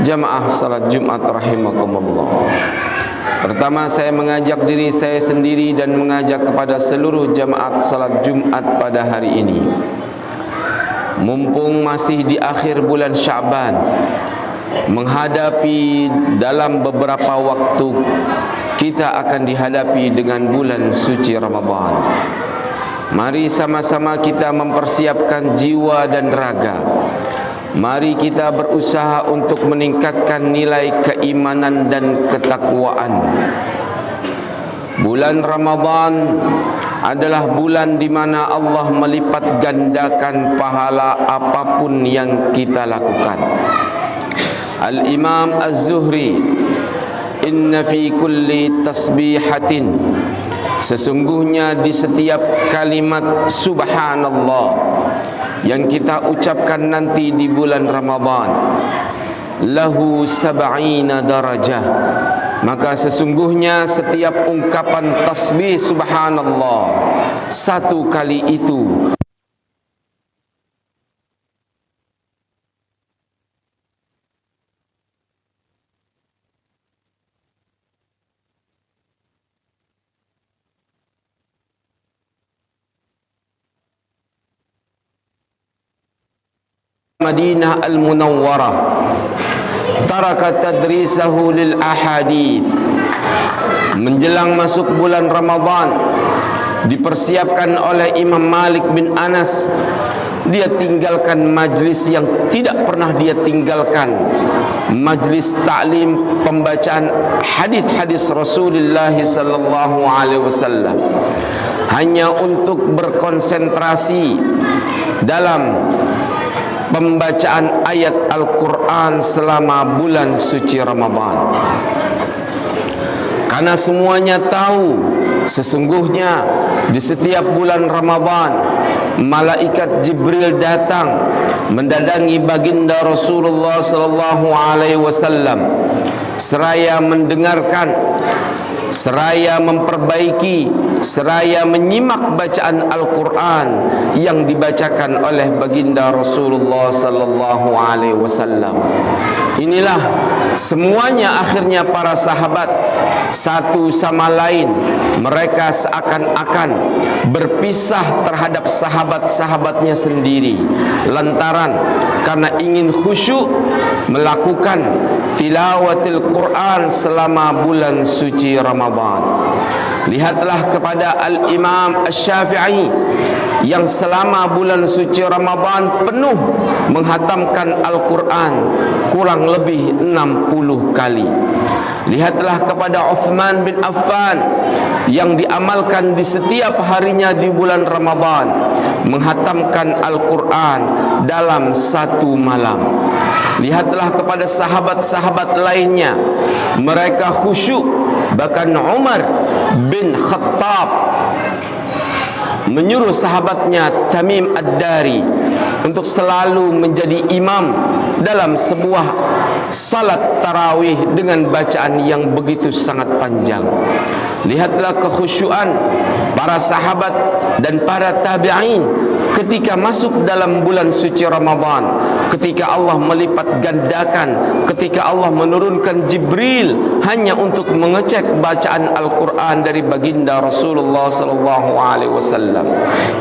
Jamaah salat Jumat rahimakumullah. Pertama, saya mengajak diri saya sendiri dan mengajak kepada seluruh jamaat salat Jumat pada hari ini. Mumpung masih di akhir bulan Sya'ban, menghadapi dalam beberapa waktu kita akan dihadapi dengan bulan suci Ramadan. Mari sama-sama kita mempersiapkan jiwa dan raga. Mari kita berusaha untuk meningkatkan nilai keimanan dan ketakwaan. Bulan Ramadan adalah bulan di mana Allah melipat gandakan pahala apapun yang kita lakukan. Al-Imam Az-Zuhri, inna fi kulli tasbihatin, sesungguhnya di setiap kalimat subhanallah yang kita ucapkan nanti di bulan Ramadan, lahu sab'ina darajah, maka sesungguhnya setiap ungkapan tasbih subhanallah satu kali itu Madinah Al-Munawwarah, taraka tadrisahu lil ahadith. Menjelang masuk bulan Ramadan, dipersiapkan oleh Imam Malik bin Anas, dia tinggalkan majlis yang tidak pernah dia tinggalkan, majlis ta'lim, pembacaan hadis-hadis Rasulullah sallallahu alaihi wasallam, hanya untuk berkonsentrasi dalam pembacaan ayat Al-Quran selama bulan suci Ramadan. Karena semuanya tahu sesungguhnya di setiap bulan Ramadan malaikat Jibril datang mendatangi baginda Rasulullah sallallahu alaihi wasallam seraya mendengarkan, seraya memperbaiki, seraya menyimak bacaan Al-Quran yang dibacakan oleh baginda Rasulullah sallallahu alaihi wasallam. Inilah semuanya akhirnya para sahabat satu sama lain, mereka seakan-akan berpisah terhadap sahabat-sahabatnya sendiri lantaran karena ingin khusyuk melakukan tilawatil Quran selama bulan suci Ramadan. Lihatlah kepada Al-Imam Asy-Syafi'i yang selama bulan suci Ramadan penuh menghatamkan Al-Quran kurang lebih 60 kali. Lihatlah kepada Uthman bin Affan yang diamalkan di setiap harinya di bulan Ramadan menghatamkan Al-Quran dalam satu malam. Lihatlah kepada sahabat-sahabat lainnya, mereka khusyuk. Bahkan Umar bin Khattab menyuruh sahabatnya Tamim Ad-Dari untuk selalu menjadi imam dalam sebuah salat tarawih dengan bacaan yang begitu sangat panjang. Lihatlah kekhusyuan para sahabat dan para tabi'in ketika masuk dalam bulan suci Ramadan, ketika Allah melipat gandakan, ketika Allah menurunkan Jibril hanya untuk mengecek bacaan Al-Quran dari baginda Rasulullah sallallahu alaihi wasallam.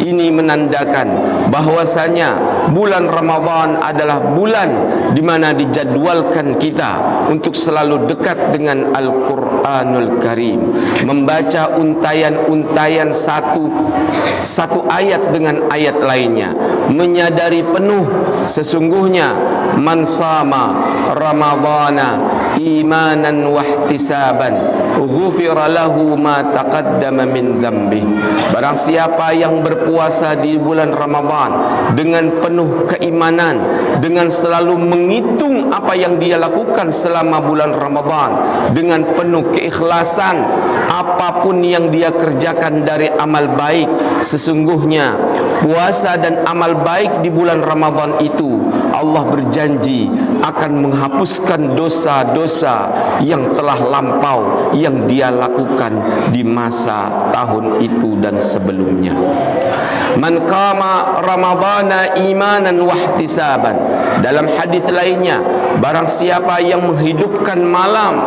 Ini menandakan bahwasanya bulan Ramadan adalah bulan di mana dijadwalkan kita untuk selalu dekat dengan Al-Quranul Karim, membaca untayan-untayan satu ayat dengan ayat lainnya, menyadari penuh sesungguhnya man sama ramadhana imanan wa ihtisaban ghufira lahu ma taqaddama min dzambi. Barang siapa yang berpuasa di bulan Ramadan dengan penuh keimanan, dengan selalu menghitung apa yang dia lakukan selama bulan Ramadan, dengan penuh keikhlasan apapun yang dia kerjakan dari amal baik, sesungguhnya puasa dan amal baik di bulan Ramadan itu Allah berjanji akan menghapuskan dosa-dosa dosa yang telah lampau yang dia lakukan di masa tahun itu dan sebelumnya. Man qama ramadhana imanan wa ihtisaban. Dalam hadis lainnya, barang siapa yang menghidupkan malam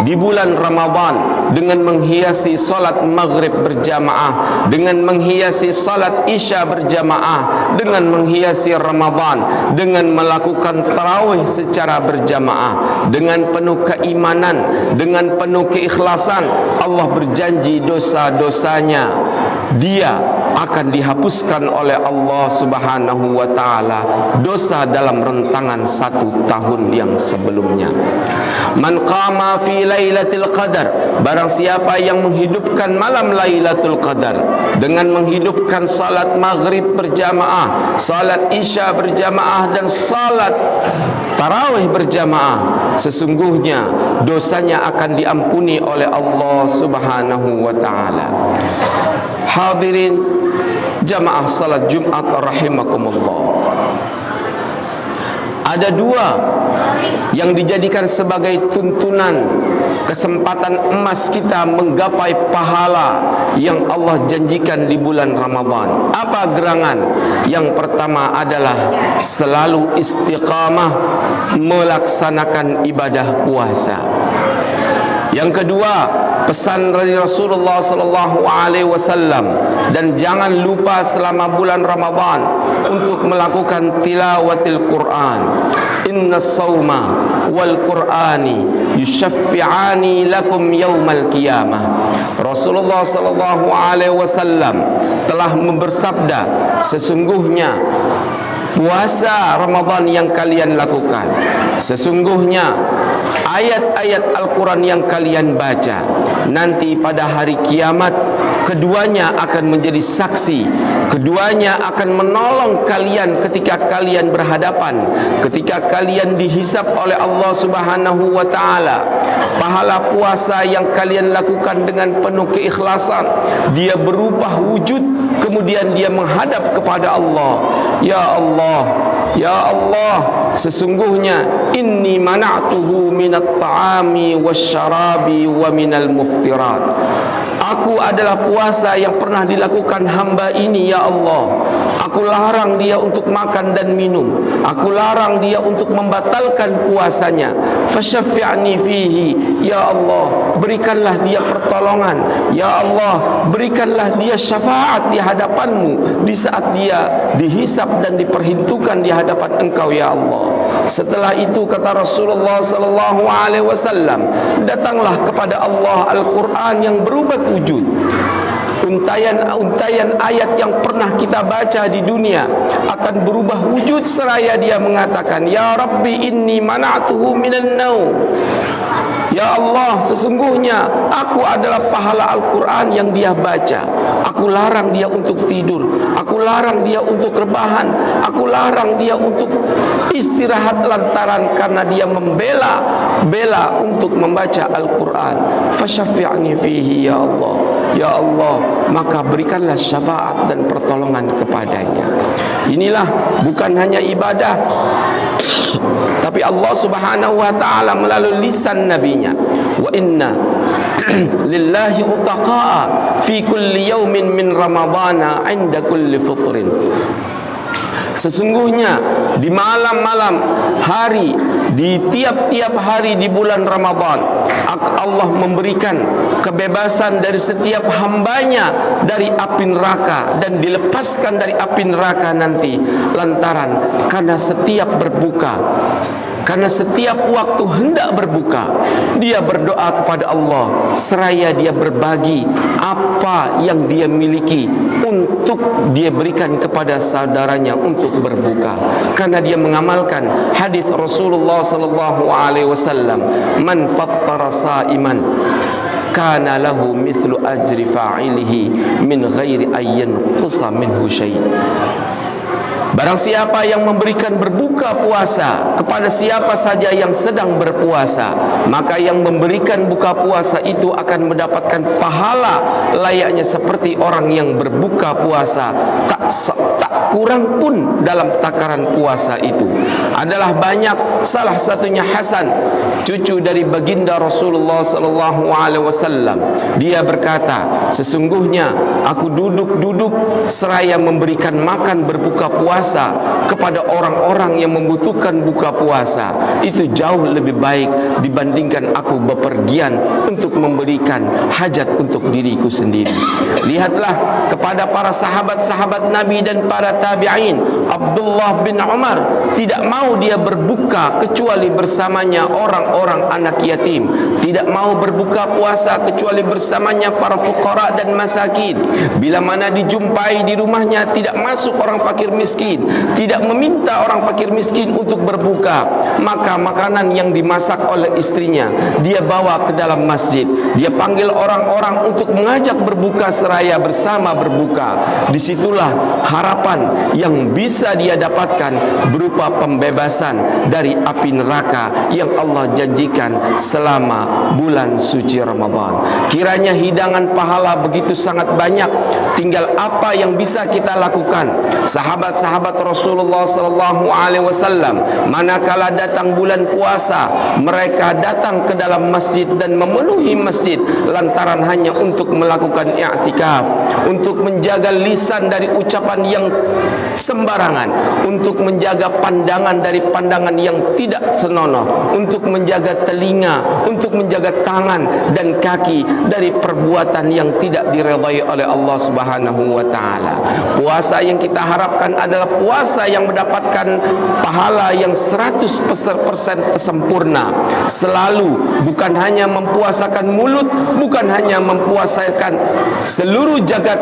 di bulan Ramadan dengan menghiasi salat maghrib berjamaah, dengan menghiasi salat isya berjamaah, dengan menghiasi Ramadan, dengan melakukan tarawih secara berjamaah, dengan penuh keimanan, dengan penuh keikhlasan, Allah berjanji dosa-dosanya dia akan dihapuskan oleh Allah Subhanahu wa taala dosa dalam rentangan 1 tahun yang sebelumnya. Man qama fi lailatul qadar, barang siapa yang menghidupkan malam Lailatul Qadar dengan menghidupkan salat maghrib berjamaah, salat isya berjamaah dan salat tarawih berjamaah, sesungguhnya dosanya akan diampuni oleh Allah Subhanahu wa taala. Hadirin jamaah salat Jumat rahimakumullah. Ada dua yang dijadikan sebagai tuntunan kesempatan emas kita menggapai pahala yang Allah janjikan di bulan Ramadan. Apa gerangan? Yang pertama adalah selalu istiqamah melaksanakan ibadah puasa. Yang kedua, pesan dari Rasulullah sallallahu alaihi wasallam, dan jangan lupa selama bulan Ramadan untuk melakukan tilawatil Quran. Inna as-sawma wal Qur'ani yushaffi'ani lakum yaumal qiyamah. Rasulullah sallallahu alaihi wasallam telah bersabda, sesungguhnya puasa Ramadan yang kalian lakukan, sesungguhnya ayat-ayat Al-Quran yang kalian baca, nanti pada hari kiamat keduanya akan menjadi saksi, keduanya akan menolong kalian ketika kalian berhadapan, ketika kalian dihisab oleh Allah Subhanahu wa taala. Pahala puasa yang kalian lakukan dengan penuh keikhlasan, dia berubah wujud, kemudian dia menghadap kepada Allah. Ya Allah, ya Allah, sesungguhnya inni mana'tuhu minat ta'ami wasyarabi wa minal muftirat. Aku adalah puasa yang pernah dilakukan hamba ini, ya Allah. Aku larang dia untuk makan dan minum. Aku larang dia untuk membatalkan puasanya. Fasyaffi'ni fihi, ya Allah, berikanlah dia pertolongan. Ya Allah, berikanlah dia syafaat di hadapanmu di saat dia dihisab dan diperhitungkan di hadapan Engkau, ya Allah. Setelah itu kata Rasulullah sallallahu alaihi wasallam, datanglah kepada Allah Al-Quran yang berubah wujud. Untayan ayat yang pernah kita baca di dunia akan berubah wujud seraya dia mengatakan, ya Rabbi inni mana'tuhu minan naum. Ya Allah, sesungguhnya aku adalah pahala Al-Quran yang dia baca. Aku larang dia untuk tidur, aku larang dia untuk rebahan, aku larang dia untuk istirahat lantaran karena dia membela untuk membaca Al-Quran. Fasyaffi'ni fihi, ya Allah. Ya Allah, maka berikanlah syafaat dan pertolongan kepadanya. Inilah bukan hanya ibadah, tapi Allah Subhanahu wa taala melalui lisan nabinya, wa inna lillahi utaqa'a fi kulli yaumin min ramadhana 'inda kulli fitrin. Sesungguhnya di malam-malam hari, di tiap-tiap hari di bulan Ramadan, Allah memberikan kebebasan dari setiap hambanya dari api neraka, dan dilepaskan dari api neraka nanti lantaran karena setiap berbuka, karena setiap waktu hendak berbuka, dia berdoa kepada Allah seraya dia berbagi apa yang dia miliki untuk dia berikan kepada saudaranya untuk berbuka, karena dia mengamalkan hadis Rasulullah sallallahu alaihi wasallam, man fattara sa'iman kana lahu mithlu ajri fa'ilihi min ghairi ayyan qusa minhu syai'. Barang siapa yang memberikan berbuka berbuka puasa kepada siapa saja yang sedang berpuasa, maka yang memberikan buka puasa itu akan mendapatkan pahala layaknya seperti orang yang berbuka puasa, tak kurang pun dalam takaran puasa itu. Adalah banyak, salah satunya Hasan, cucu dari baginda Rasulullah sallallahu alaihi wasallam. Dia berkata, sesungguhnya aku duduk seraya memberikan makan berbuka puasa kepada orang-orang yang membutuhkan buka puasa. Itu jauh lebih baik dibandingkan aku bepergian untuk memberikan hajat untuk diriku sendiri. Lihatlah kepada para sahabat-sahabat Nabi dan para tabi'in. Abdullah bin Umar tidak mau dia berbuka kecuali bersamanya orang-orang anak yatim, tidak mau berbuka puasa kecuali bersamanya para fuqara dan masakin. Bila mana dijumpai di rumahnya tidak masuk orang fakir miskin, tidak meminta orang fakir miskin untuk berbuka, maka makanan yang dimasak oleh istrinya dia bawa ke dalam masjid. Dia panggil orang-orang untuk mengajak berbuka seraya bersama berbuka. Disitulah harapan yang bisa dia dapatkan berupa pembebasan dari api neraka yang Allah janjikan selama bulan suci Ramadan. Kiranya hidangan pahala begitu sangat banyak, tinggal apa yang bisa kita lakukan. Sahabat-sahabat Rasulullah sallallahu alaihi wasallam manakala datang bulan puasa, mereka datang ke dalam masjid dan memenuhi masjid lantaran hanya untuk melakukan i'tikaf, untuk menjaga lisan dari ucapan yang sembarangan, untuk menjaga pandangan dari pandangan yang tidak senonoh, untuk menjaga telinga, untuk menjaga tangan dan kaki dari perbuatan yang tidak diredai oleh Allah Subhanahu wa taala. Puasa yang kita harapkan adalah puasa yang mendapatkan pahala yang 100% sempurna. Selalu, bukan hanya mempuasakan mulut, bukan hanya mempuasakan seluruh jagat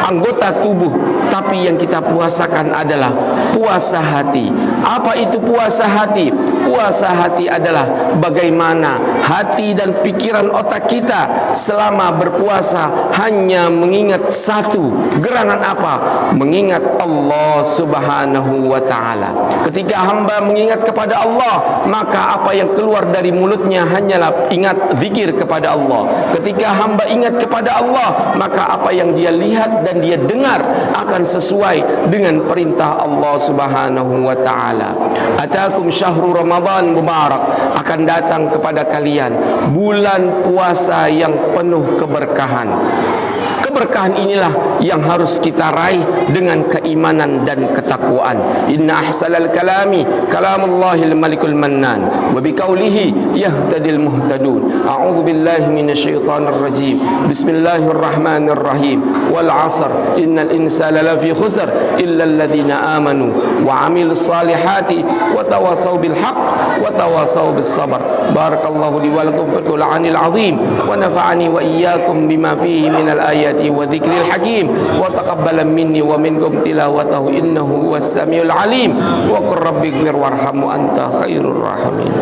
anggota tubuh, tapi yang kita puasakan adalah puasa hati. Apa itu puasa hati? Puasa hati adalah bagaimana hati dan pikiran otak kita selama berpuasa hanya mengingat satu, gerangan apa? Mengingat Allah Subhanahu wa ta'ala. Ketika hamba mengingat kepada Allah, maka apa yang keluar dari mulutnya hanyalah ingat zikir kepada Allah. Ketika hamba ingat kepada Allah, maka apa yang dia lihat dan dia dengar akan sesuai dengan perintah Allah Subhanahu wa ta'ala. Atakum syahrul Ramadan mubarak, akan datang kepada kalian bulan puasa yang penuh keberkahan. Keberkahan inilah yang harus kita raih dengan keimanan dan ketakwaan. Inna ahsanal kalami kalamullahil malikul mannan wa biqaulihi yahtadil muhtadun. A'udzu billahi minasyaitonir rajim. Bismillahirrahmanirrahim. Wal 'asr innal insana lafi khusr illa alladhina amanu wa 'amilus salihati wa tawasaw bil haqq wa tawasaw bis sabr. Barakallahu li wa lakum fil Qur'anil 'azim wa nafa'ani wa iyyakum bima fihi minal ayati wa dzikril hakim wa taqabbala minni wa minkum tilawatahu innahu huwas samiul alim wa qur rabbighfir warhamhu anta khairur rahimin.